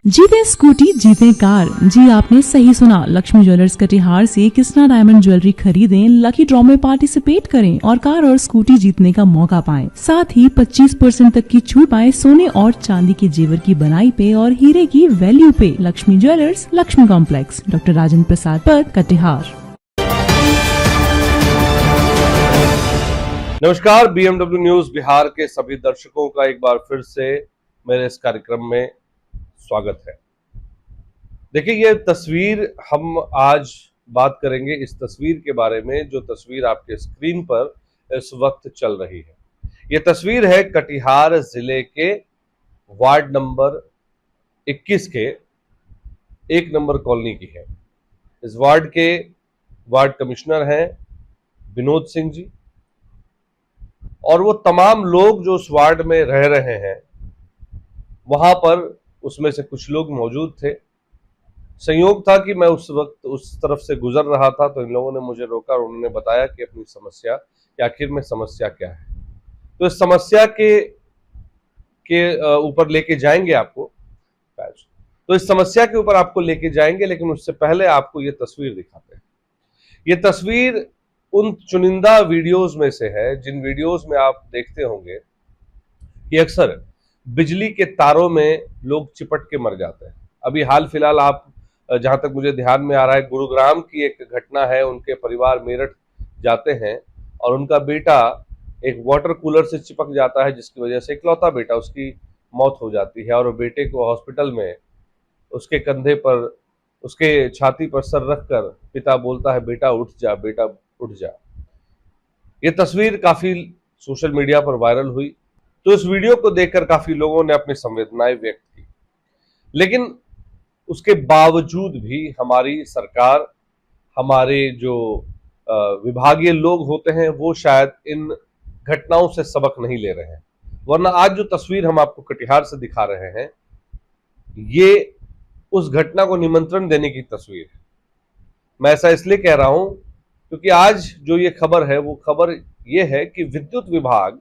जीते स्कूटी जीते कार। जी आपने सही सुना, लक्ष्मी ज्वेलर्स कटिहार से कृष्णा डायमंड ज्वेलरी खरीदें, लकी ड्रॉ में पार्टिसिपेट करें और कार और स्कूटी जीतने का मौका पाएं। साथ ही 25% तक की छूट पाएं सोने और चांदी के जेवर की बनाई पे और हीरे की वैल्यू पे। Lakshmi jewellers, Lakshmi complex, doctor Rajendra Prasad Path, Katihar. नमस्कार, BMW न्यूज बिहार के सभी दर्शकों का एक बार फिर से मेरे इस कार्यक्रम में स्वागत है। देखिए, ये तस्वीर हम आज बात करेंगे इस तस्वीर के बारे में, जो तस्वीर आपके स्क्रीन पर इस वक्त चल रही है। ये तस्वीर है कटिहार जिले के वार्ड नंबर 21 के 1 नंबर कॉलोनी की है। इस वार्ड के वार्ड कमिश्नर हैं विनोद सिंह जी, और वो तमाम लोग जो उस वार्ड में रह रहे हैं, वहां पर उसमें से कुछ लोग मौजूद थे। संयोग था कि मैं उस वक्त उस तरफ से गुजर रहा था, तो इन लोगों ने मुझे रोका और उन्होंने बताया कि अपनी समस्या, कि आखिर में समस्या क्या है। तो इस समस्या के ऊपर लेके जाएंगे आपको, तो इस समस्या के ऊपर आपको लेके जाएंगे, लेकिन उससे पहले आपको ये तस्वीर दिखाते हैं। ये तस्वीर उन चुनिंदा वीडियोस में से है जिन वीडियोस में आप देखते होंगे कि अक्सर बिजली के तारों में लोग चिपट के मर जाते हैं। अभी हाल फिलहाल आप, जहां तक मुझे ध्यान में आ रहा है, गुरुग्राम की एक घटना है। उनके परिवार मेरठ जाते हैं और उनका बेटा एक वाटर कूलर से चिपक जाता है, जिसकी वजह से इकलौता बेटा, उसकी मौत हो जाती है। और वो बेटे को हॉस्पिटल में उसके कंधे पर, उसके छाती पर सर रखकर पिता बोलता है, बेटा उठ जा, बेटा उठ जा। ये तस्वीर काफी सोशल मीडिया पर वायरल हुई, तो इस वीडियो को देखकर काफी लोगों ने अपनी संवेदनाएं व्यक्त की। लेकिन उसके बावजूद भी हमारी सरकार, हमारे जो विभागीय लोग होते हैं, वो शायद इन घटनाओं से सबक नहीं ले रहे हैं। वरना आज जो तस्वीर हम आपको कटिहार से दिखा रहे हैं, ये उस घटना को निमंत्रण देने की तस्वीर है। मैं ऐसा इसलिए कह रहा हूं क्योंकि आज जो ये खबर है, वो खबर ये है कि विद्युत विभाग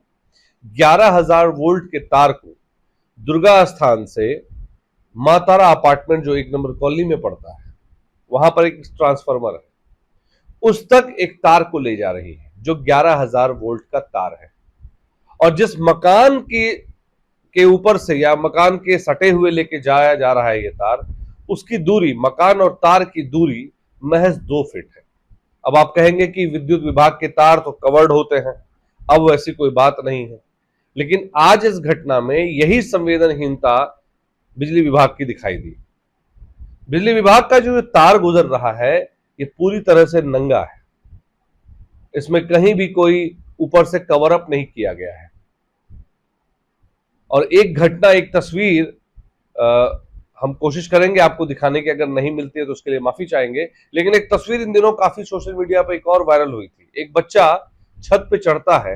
11,000 वोल्ट के तार को दुर्गा स्थान से मां तारा अपार्टमेंट, जो 1 नंबर कॉलोनी में पड़ता है, वहां पर एक ट्रांसफार्मर है, उस तक एक तार को ले जा रही है, जो 11,000 वोल्ट का तार है। और जिस मकान के ऊपर से या मकान के सटे हुए लेके जाया जा रहा है ये तार, उसकी दूरी, मकान और तार की दूरी महज 2 फीट है। अब आप कहेंगे कि विद्युत विभाग के तार तो कवर्ड होते हैं, अब वैसी कोई बात नहीं है। लेकिन आज इस घटना में यही संवेदनहीनता बिजली विभाग की दिखाई दी। बिजली विभाग का जो तार गुजर रहा है, ये पूरी तरह से नंगा है। इसमें कहीं भी कोई ऊपर से कवर अप नहीं किया गया है। और एक घटना, एक तस्वीर हम कोशिश करेंगे आपको दिखाने की, अगर नहीं मिलती है तो उसके लिए माफी चाहेंगे। लेकिन एक तस्वीर इन दिनों काफी सोशल मीडिया पर एक और वायरल हुई थी। एक बच्चा छत पे चढ़ता है,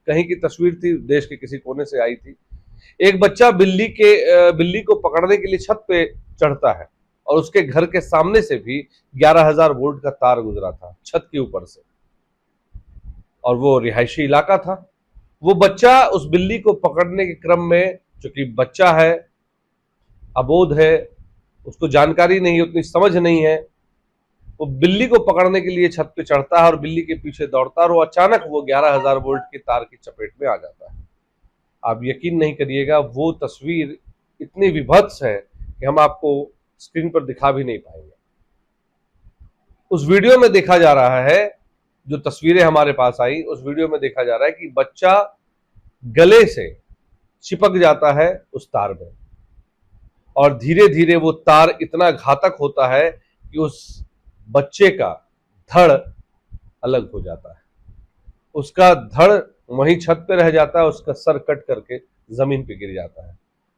कहीं की तस्वीर थी, देश के किसी कोने से आई थी। एक बच्चा बिल्ली को पकड़ने के लिए छत पे चढ़ता है, और उसके घर के सामने से भी 11,000 वोल्ट का तार गुजरा था छत के ऊपर से, और वो रिहायशी इलाका था। वो बच्चा उस बिल्ली को पकड़ने के क्रम में, चूंकि बच्चा है, अबोध है, उसको जानकारी नहीं, उतनी समझ नहीं है, वो बिल्ली को पकड़ने के लिए छत पे चढ़ता है और बिल्ली के पीछे दौड़ता है, और वो अचानक वो 11,000 वोल्ट के तार की चपेट में आ जाता है। आप यकीन नहीं करिएगा, वो तस्वीर इतनी विभत्स है कि हम आपको स्क्रीन पर दिखा भी नहीं पाएंगे। उस वीडियो में देखा जा रहा है, जो तस्वीरें हमारे पास आई, उस वीडियो में देखा जा रहा है कि बच्चा गले से चिपक जाता है उस तार में, और धीरे धीरे वो तार इतना घातक होता है कि उस बच्चे का धड़ अलग हो जाता है। उसका धड़ वहीं छत पे रह जाता है, उसका सर कट करके जमीन पे गिर जाता है।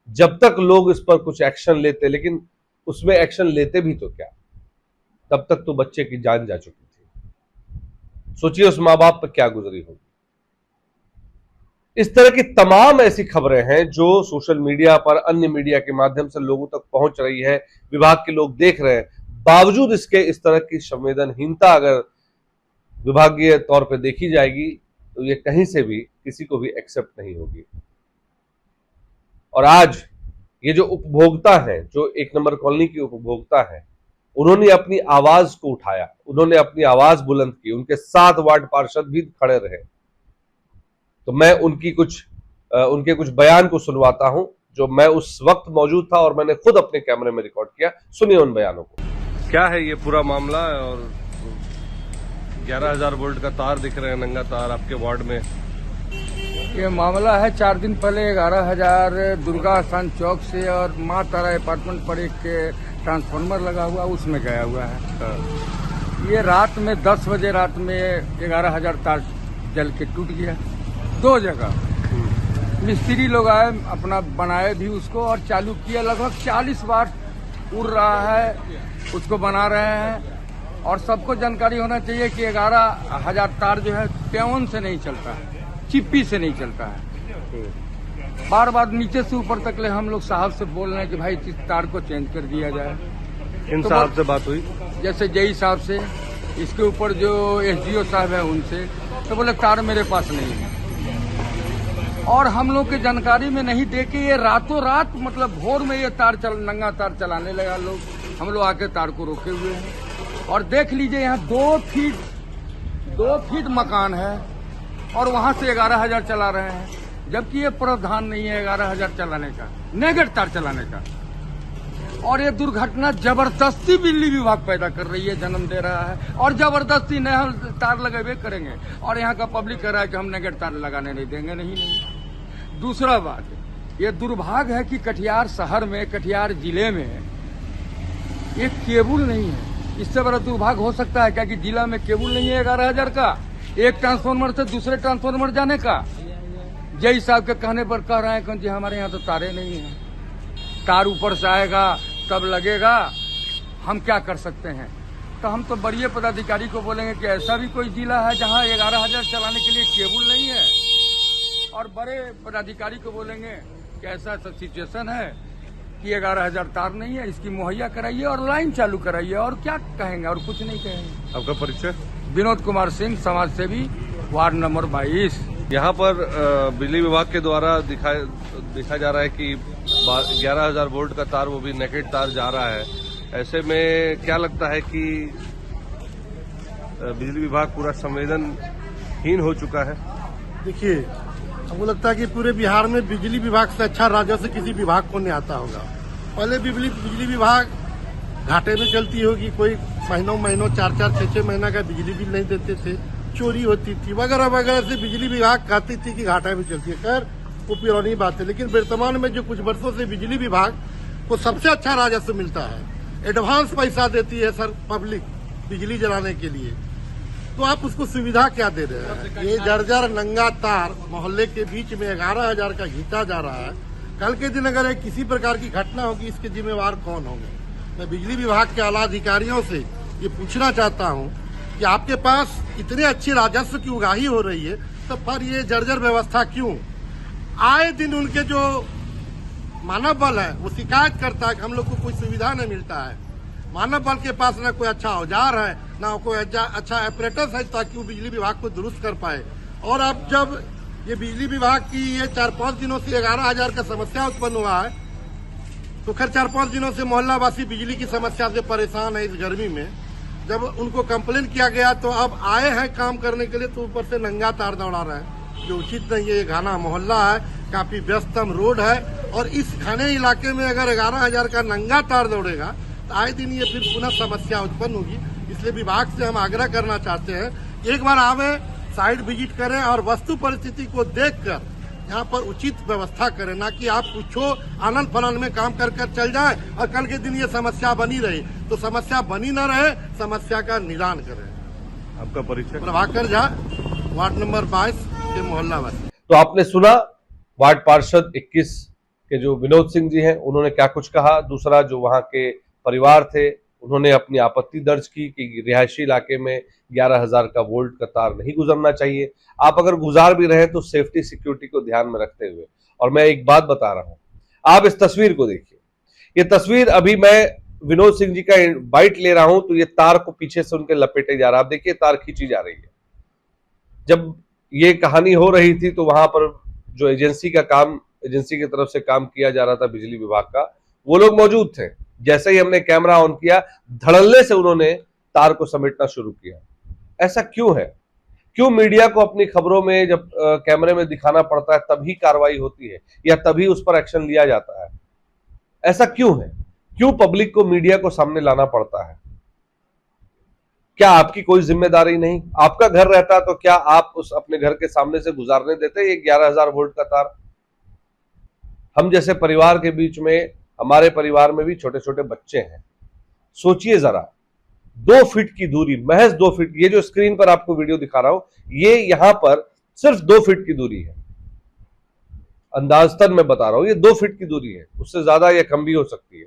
जब तक लोग इस पर कुछ एक्शन लेते, लेकिन उसमें एक्शन लेते भी तो क्या, तब तक तो बच्चे की जान जा चुकी थी। सोचिए उस माँ बाप पर क्या गुजरी होगी। इस तरह की तमाम ऐसी खबरें हैं जो सोशल मीडिया पर, अन्य मीडिया के माध्यम से लोगों तक पहुंच रही है, विभाग के लोग देख रहे हैं। बावजूद इसके, इस तरह की संवेदनहीनता अगर विभागीय तौर पर देखी जाएगी, तो ये कहीं से भी किसी को भी एक्सेप्ट नहीं होगी। और आज ये जो उपभोक्ता हैं, जो 1 नंबर कॉलोनी की उपभोक्ता हैं, उन्होंने अपनी आवाज को उठाया, उन्होंने अपनी आवाज बुलंद की, उनके 7 वार्ड पार्षद भी खड़े रहे। तो मैं उनके कुछ बयान को सुनवाता हूं जो मैं उस वक्त मौजूद था और मैंने खुद अपने कैमरे में रिकॉर्ड किया। सुनिए उन बयानों को। क्या है ये पूरा मामला और 11,000 वोल्ट का तार दिख रहे हैं, नंगा तार आपके वार्ड में? ये मामला है 4 दिन पहले 11,000 दुर्गा स्थान चौक से और माँ तारा अपार्टमेंट पर एक ट्रांसफार्मर लगा हुआ, उसमें गया हुआ है। ये रात में 10 बजे रात में 11,000 तार जल के टूट गया 2 जगह। मिस्त्री लोग आए, अपना बनाए भी उसको और चालू किया। लगभग 40 वाट उड़ रहा है, उसको बना रहे हैं। और सबको जानकारी होना चाहिए कि 11,000 तार जो है ट्यून से नहीं चलता है, चिप्पी से नहीं चलता है। बार बार नीचे से ऊपर तक ले हम लोग साहब से बोल रहे हैं कि भाई इस तार को चेंज कर दिया जाए। इन साहब से बात हुई? जैसे जेई साहब से, इसके ऊपर जो एसडीओ साहब है उनसे, तो बोले तार मेरे पास नहीं है। और हम लोग की जानकारी में नहीं दे के ये रातों रात मतलब भोर में ये नंगा तार चलाने लगा लोग। हम लोग आके तार को रोके हुए हैं और देख लीजिए यहाँ 2 फीट मकान है और वहां से 11,000 चला रहे हैं, जबकि ये प्रावधान नहीं है 11,000 चलाने का, नेगेट तार चलाने का। और ये दुर्घटना जबरदस्ती बिजली विभाग पैदा कर रही है, जन्म दे रहा है और जबरदस्ती नया तार लगावे करेंगे। और यहाँ का पब्लिक कह रहा है कि हम नेगेट तार लगाने नहीं देंगे। नहीं। दूसरा बात, ये दुर्भाग्य है कि कटिहार शहर में, कटिहार जिले में एक केबल नहीं है। इससे बड़ा दुर्भाग्य हो सकता है क्या कि जिला में केबल नहीं है 11,000 का, एक ट्रांसफार्मर से दूसरे ट्रांसफार्मर जाने का। जय साहब के कहने पर कह रहे हैं कि हमारे यहाँ तो तारे नहीं है, तार ऊपर से आएगा तब लगेगा, हम क्या कर सकते हैं। तो हम तो बड़े पदाधिकारी को बोलेंगे कि ऐसा भी कोई जिला है जहाँ 11,000 चलाने के लिए केबल नहीं है, और बड़े पदाधिकारी को बोलेंगे कि ऐसा ऐसा सिचुएशन है कि 11,000 तार नहीं है, इसकी मुहैया कराइए और लाइन चालू कराइए। और क्या कहेंगे, और कुछ नहीं कहेंगे। आपका परिचय? विनोद कुमार सिंह, समाज सेवी, वार्ड नंबर 22। यहाँ पर बिजली विभाग के द्वारा दिखा जा रहा है कि 11,000 वोल्ट का तार, वो भी नेकेड तार जा रहा है। ऐसे में क्या लगता है कि बिजली विभाग पूरा संवेदनहीन हो चुका है? देखिए, हमको लगता है कि पूरे बिहार में बिजली विभाग से अच्छा राजस्व किसी विभाग को नहीं आता होगा। पहले बिजली विभाग घाटे में चलती होगी, कोई महीनों 4-4, 6-6 महीना का बिजली बिल नहीं देते थे, चोरी होती थी वगैरह वगैरह से बिजली विभाग कहती थी कि घाटा में चलती है। खैर वो पुरानी बात है, लेकिन वर्तमान में जो कुछ वर्षों से बिजली विभाग को सबसे अच्छा राजस्व मिलता है, एडवांस पैसा देती है सर पब्लिक बिजली जलाने के लिए, तो आप उसको सुविधा क्या दे रहे हैं? ये जर्जर नंगा तार मोहल्ले के बीच में 11,000 का घींचा जा रहा है। कल के दिन अगर किसी प्रकार की घटना होगी, इसके जिम्मेवार कौन होंगे? मैं बिजली विभाग के आला अधिकारियों से ये पूछना चाहता हूँ कि आपके पास इतने अच्छी राजस्व की उगाही हो रही है, तो पर ये जर्जर व्यवस्था क्यों? आए दिन उनके जो मानव बल है वो शिकायत करता है कि हम लोग को कोई सुविधा नहीं मिलता है। मानव बल के पास ना कोई अच्छा औजार है, ना कोई अच्छा ऑपरेटर है ताकि वो बिजली विभाग को दुरुस्त कर पाए। और अब जब ये बिजली विभाग की ये 4-5 दिनों से 11,000 का समस्या उत्पन्न हुआ है, तो खैर 4-5 दिनों से मोहल्ला वासी बिजली की समस्या से परेशान है। इस गर्मी में जब उनको कंप्लेन किया गया तो अब आए हैं काम करने के लिए, तो ऊपर से नंगा तार दौड़ा रहे हैं, जो उचित नहीं है। ये घना मोहल्ला है, काफी व्यस्तम रोड है, और इस घने इलाके में अगर 11,000 का नंगा तार दौड़ेगा तो आए दिन ये फिर पुनः समस्या उत्पन्न होगी। इसलिए विभाग से हम आग्रह करना चाहते हैं, एक बार आवे, साइट विजिट करें और वस्तु परिस्थिति को देखकर यहाँ पर उचित व्यवस्था करें, ना कि आप कुछो आनंद फानंद में काम कर चल जाए और कल के दिन ये समस्या बनी रही। तो समस्या बनी न रहे, समस्या का निदान करें। आपका परिचय? प्रभाकर झा, वार्ड नंबर 22 के मोहल्ला वासी। तो आपने सुना वार्ड पार्षद 21 के जो विनोद सिंह जी हैं, उन्होंने क्या कुछ कहा। दूसरा, जो वहां के परिवार थे, उन्होंने अपनी आपत्ति दर्ज की कि रिहायशी इलाके में 11,000 का वोल्ट का तार नहीं गुजरना चाहिए। आप अगर गुजार भी रहे तो सेफ्टी सिक्योरिटी को ध्यान में रखते हुए। और मैं एक बात बता रहा हूं, आप इस तस्वीर को देखिए। ये तस्वीर अभी मैं विनोद सिंह जी का बाइट ले रहा हूं, तो ये तार को पीछे से उनके लपेटे जा रहा है। आप देखिए, तार खींची जा रही है। जब ये कहानी हो रही थी तो वहां पर जो एजेंसी का काम एजेंसी की तरफ से काम किया जा रहा था बिजली विभाग का, वो लोग मौजूद थे। जैसे ही हमने कैमरा ऑन किया, धड़ल्ले से उन्होंने तार को समेटना शुरू किया। ऐसा क्यों है? क्यों मीडिया को अपनी खबरों में जब कैमरे में दिखाना पड़ता है तभी कार्रवाई होती है या तभी उस पर एक्शन लिया जाता है? ऐसा क्यों है? क्यों पब्लिक को मीडिया को सामने लाना पड़ता है? क्या आपकी कोई जिम्मेदारी नहीं? आपका घर रहता तो क्या आप उस अपने घर के सामने से गुजारने देते ये 11,000 वोल्ट का तार? हम जैसे परिवार के बीच में, हमारे परिवार में भी छोटे छोटे बच्चे हैं। सोचिए जरा, 2 फीट की दूरी, महज 2 फीट, ये जो स्क्रीन पर आपको वीडियो दिखा रहा हूं, ये यहां पर सिर्फ 2 फीट की दूरी है। अंदाजतन मैं बता रहा हूं, ये 2 फीट की दूरी है। उससे ज्यादा या कम भी हो सकती है,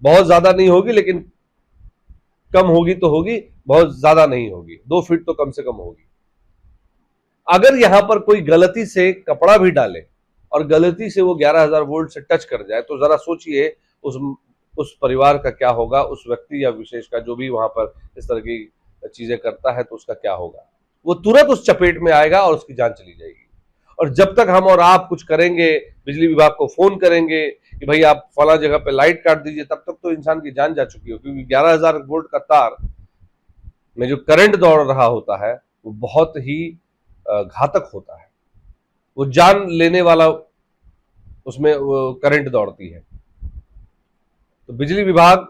बहुत ज्यादा नहीं होगी, लेकिन कम होगी तो होगी, बहुत ज्यादा नहीं होगी। 2 फीट तो कम से कम होगी। अगर यहां पर कोई गलती से कपड़ा भी डाले और गलती से वो 11,000 वोल्ट से टच कर जाए, तो जरा सोचिए उस परिवार का क्या होगा, उस व्यक्ति या विशेष का, जो भी वहां पर इस तरह की चीजें करता है, तो उसका क्या होगा? वो तुरंत उस चपेट में आएगा और उसकी जान चली जाएगी। और जब तक हम और आप कुछ करेंगे, बिजली विभाग को फोन करेंगे कि भाई आप फला जगह पे लाइट काट दीजिए, तब तक तो इंसान की जान जा चुकी हो, क्योंकि 11,000 वोल्ट का तार में जो करंट दौड़ रहा होता है वो बहुत ही घातक होता है। वो जान लेने वाला उसमें करंट दौड़ती है। तो बिजली विभाग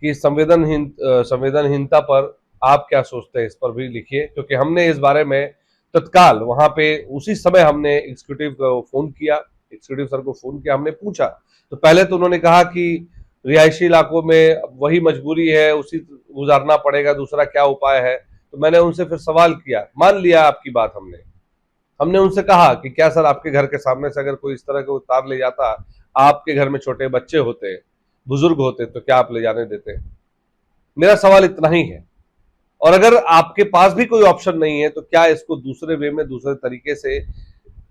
की संवेदनहीनता पर आप क्या सोचते हैं, इस पर भी लिखिए, क्योंकि हमने इस बारे में तत्काल वहां पे उसी समय हमने एग्जीक्यूटिव को फोन किया, एग्जीक्यूटिव सर को फोन किया, हमने पूछा। तो पहले तो उन्होंने कहा कि रिहायशी इलाकों में वही मजबूरी है, उसी गुजारना पड़ेगा, दूसरा क्या उपाय है। तो मैंने उनसे फिर सवाल किया, मान लिया आपकी बात, हमने उनसे कहा कि क्या सर आपके घर के सामने से अगर कोई इस तरह का तार ले जाता, आपके घर में छोटे बच्चे होते, बुजुर्ग होते, तो क्या आप ले जाने देते? मेरा सवाल इतना ही है। और अगर आपके पास भी कोई ऑप्शन नहीं है, तो क्या इसको दूसरे वे में, दूसरे तरीके से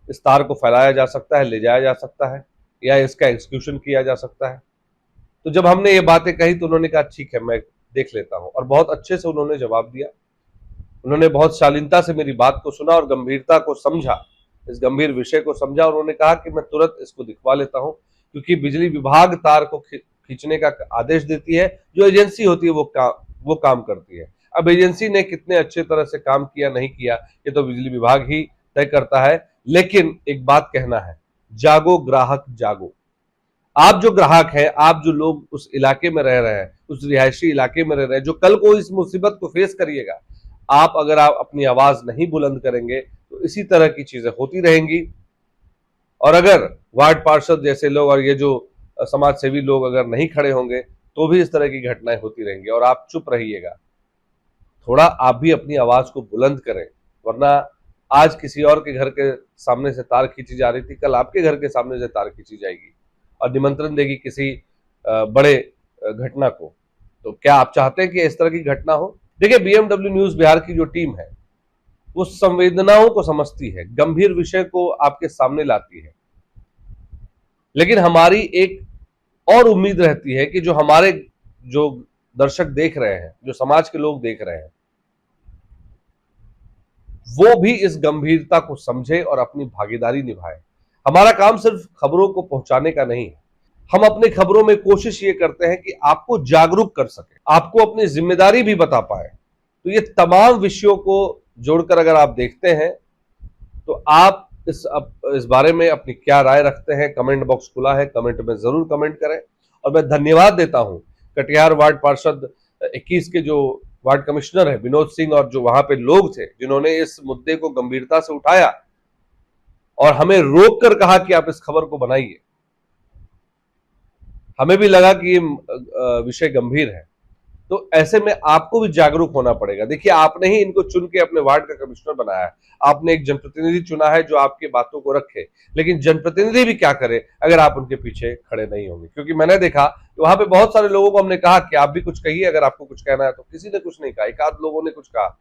इस तार को फैलाया जा सकता है, ले जाया जा सकता है, या इसका एग्जीक्यूशन किया जा सकता है? तो जब हमने ये बातें कही तो उन्होंने कहा ठीक है, मैं देख लेता हूं। और बहुत अच्छे से उन्होंने जवाब दिया। उन्होंने बहुत शालीनता से मेरी बात को सुना और गंभीरता को समझा, इस गंभीर विषय को समझा। और उन्होंने कहा कि मैं तुरंत इसको दिखवा लेता हूं, क्योंकि बिजली विभाग तार को खींचने का आदेश देती है, जो एजेंसी होती है वो काम करती है। अब एजेंसी ने कितने अच्छे तरह से काम किया नहीं किया, ये तो बिजली विभाग ही तय करता है। लेकिन एक बात कहना है, जागो ग्राहक जागो। आप जो ग्राहक हैं, आप जो लोग उस इलाके में रह रहे हैं, उस रिहायशी इलाके में रह रहे हैं, जो कल को इस मुसीबत को फेस करिएगा, आप अगर आप अपनी आवाज नहीं बुलंद करेंगे तो इसी तरह की चीजें होती रहेंगी। और अगर वार्ड पार्षद जैसे लोग और ये जो समाज सेवी लोग अगर नहीं खड़े होंगे, तो भी इस तरह की घटनाएं होती रहेंगी। और आप चुप रहिएगा, थोड़ा आप भी अपनी आवाज को बुलंद करें, वरना आज किसी और के घर के सामने से तार खींची जा रही थी, कल आपके घर के सामने से तार खींची जाएगी और निमंत्रण देगी किसी बड़े घटना को। तो क्या आप चाहते हैं कि इस तरह की घटना हो? देखिए, बीएमडब्ल्यू न्यूज बिहार की जो टीम है वो संवेदनाओं को समझती है, गंभीर विषय को आपके सामने लाती है। लेकिन हमारी एक और उम्मीद रहती है कि जो हमारे जो दर्शक देख रहे हैं, जो समाज के लोग देख रहे हैं, वो भी इस गंभीरता को समझे और अपनी भागीदारी निभाए। हमारा काम सिर्फ खबरों को पहुंचाने का नहीं है, हम अपनी खबरों में कोशिश ये करते हैं कि आपको जागरूक कर सके, आपको अपनी जिम्मेदारी भी बता पाए। तो ये तमाम विषयों को जोड़कर अगर आप देखते हैं तो आप इस बारे में अपनी क्या राय रखते हैं, कमेंट बॉक्स खुला है, कमेंट में जरूर कमेंट करें। और मैं धन्यवाद देता हूं कटिहार वार्ड पार्षद 21 के जो वार्ड कमिश्नर है विनोद सिंह, और जो वहां पे लोग थे जिन्होंने इस मुद्दे को गंभीरता से उठाया और हमें रोक कर कहा कि आप इस खबर को बनाइए। हमें भी लगा कि ये विषय गंभीर है, तो ऐसे में आपको भी जागरूक होना पड़ेगा। देखिए, आपने ही इनको चुन के अपने वार्ड का कमिश्नर बनाया है, आपने एक जनप्रतिनिधि चुना है जो आपकी बातों को रखे। लेकिन जनप्रतिनिधि भी क्या करे अगर आप उनके पीछे खड़े नहीं होंगे? क्योंकि मैंने देखा कि वहां पे बहुत सारे लोगों को हमने कहा कि आप भी कुछ कहिए अगर आपको कुछ कहना है, तो किसी ने कुछ नहीं कहा। एक आध लोगों ने कुछ कहा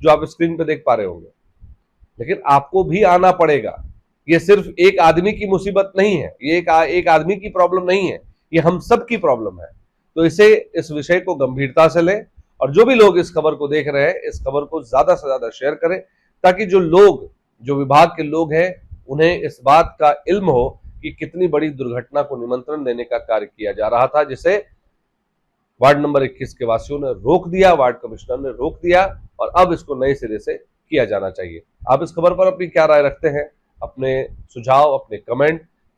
जो आप स्क्रीन पे देख पा रहे होंगे। लेकिन आपको भी आना पड़ेगा। ये सिर्फ एक आदमी की मुसीबत नहीं है, ये एक आदमी की प्रॉब्लम नहीं है, ये हम सब की प्रॉब्लम है। तो इस विषय को गंभीरता से लें, और जो भी लोग इस खबर को देख रहे हैं, इस खबर को ज्यादा से ज्यादा शेयर करें, ताकि जो विभाग के लोग हैं उन्हें इस बात का इल्म हो कि कितनी बड़ी दुर्घटना को निमंत्रण देने का कार्य किया जा रहा था, जिसे वार्ड नंबर 21 के वासियों ने रोक दिया, वार्ड कमिश्नर ने रोक दिया और अब इसको नए सिरे से किया जाना चाहिए। आप इस खबर पर अपनी क्या राय रखते हैं? अपने सुझाव, अपने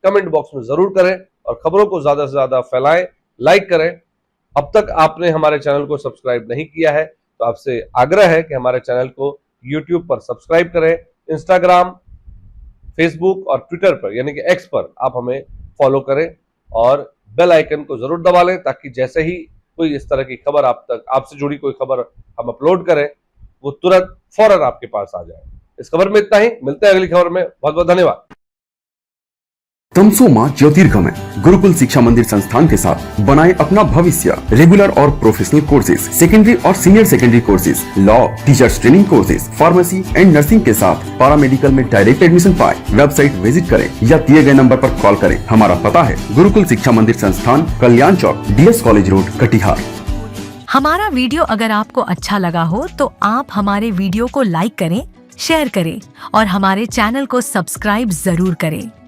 कमेंट बॉक्स में जरूर करें और खबरों को ज्यादा से ज्यादा फैलाएं, लाइक करें। अब तक आपने हमारे चैनल को सब्सक्राइब नहीं किया है तो आपसे आग्रह है कि हमारे चैनल को YouTube पर सब्सक्राइब करें, इंस्टाग्राम, फेसबुक और ट्विटर पर यानी कि एक्स पर आप हमें फॉलो करें और बेल आइकन को जरूर दबा लें, ताकि जैसे ही कोई इस तरह की खबर आपसे जुड़ी कोई खबर हम अपलोड करें वो तुरंत फौरन आपके पास आ जाए। इस खबर में इतना ही, मिलते हैं अगली खबर में। बहुत बहुत धन्यवाद। तमसो मां ज्योतिर्गमय गुरुकुल शिक्षा मंदिर संस्थान के साथ बनाए अपना भविष्य। रेगुलर और प्रोफेशनल कोर्सेज, सेकेंडरी और senior secondary courses, law, teachers training courses, pharmacy and nursing के साथ पैरामेडिकल में डायरेक्ट एडमिशन पाए। वेबसाइट विजिट करें या दिए गए नंबर पर कॉल करें। हमारा पता है गुरुकुल शिक्षा मंदिर संस्थान, कल्याण चौक, DS कॉलेज रोड, कटिहार। हमारा वीडियो अगर आपको अच्छा लगा हो तो आप हमारे वीडियो को लाइक करें, शेयर करें और हमारे चैनल को सब्सक्राइब जरूर करें।